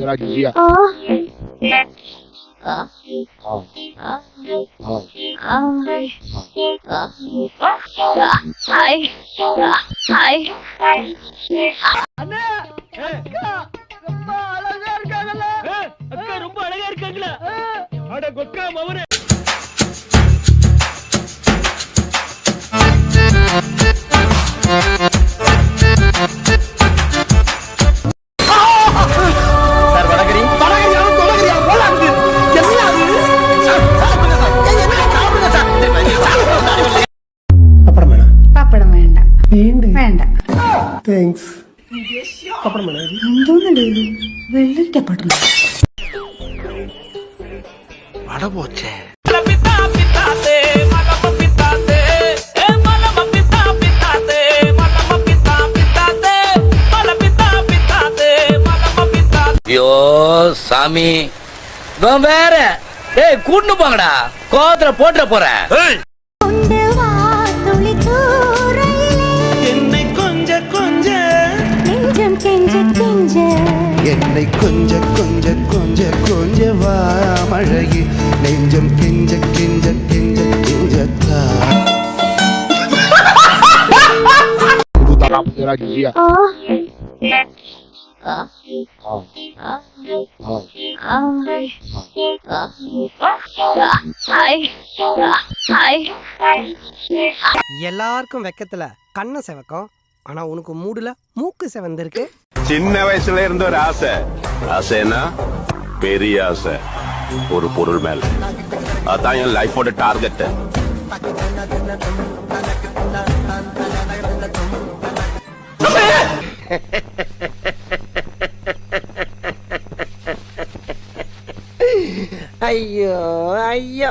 Ragia. அண்ணா அக்கா ரொம்ப அழகா இருக்காங்கல்ல அக்கா ரொம்ப அழகா இருக்காங்களா அட கொக்கா மவனே சார் வடகரி படகரியா கொடகரியா போலாது என்ன அது பப்படம் வேணாம். പപ്പടം വേണ്ട വേണ്ടേ? വേണ്ട താങ്ക്സ്. പപ്പടം വേണം. എന്തോന്നല്ലേ ഇത് വെള്ളിട്ടപ്പട്ടണം ஐயோ சாமி இவன் வேற டேய் கூட்டு போங்கடா கோவத்துல போட்டுற போறேன் என்னை கொஞ்ச கொஞ்ச என்னை கொஞ்ச கொஞ்ச கொஞ்ச கொஞ்ச வா மழையே நெஞ்சம் கெஞ்ச கெஞ்ச கெஞ்ச கெஞ்சத்தா Ruta Ragia. எல்லாருக்கும் வெக்கத்துல கண்ணை செவக்கும் ஆனா உனக்கு மூடுல மூக்கு செவந்திருக்கு. சின்ன வயசுல இருந்த ஒரு ஆசை ஆசைன்னா பெரிய ஆசை ஒரு பொருள் மேல அதான் என் லைஃபோட டார்கெட் ஐயோ ஐயோ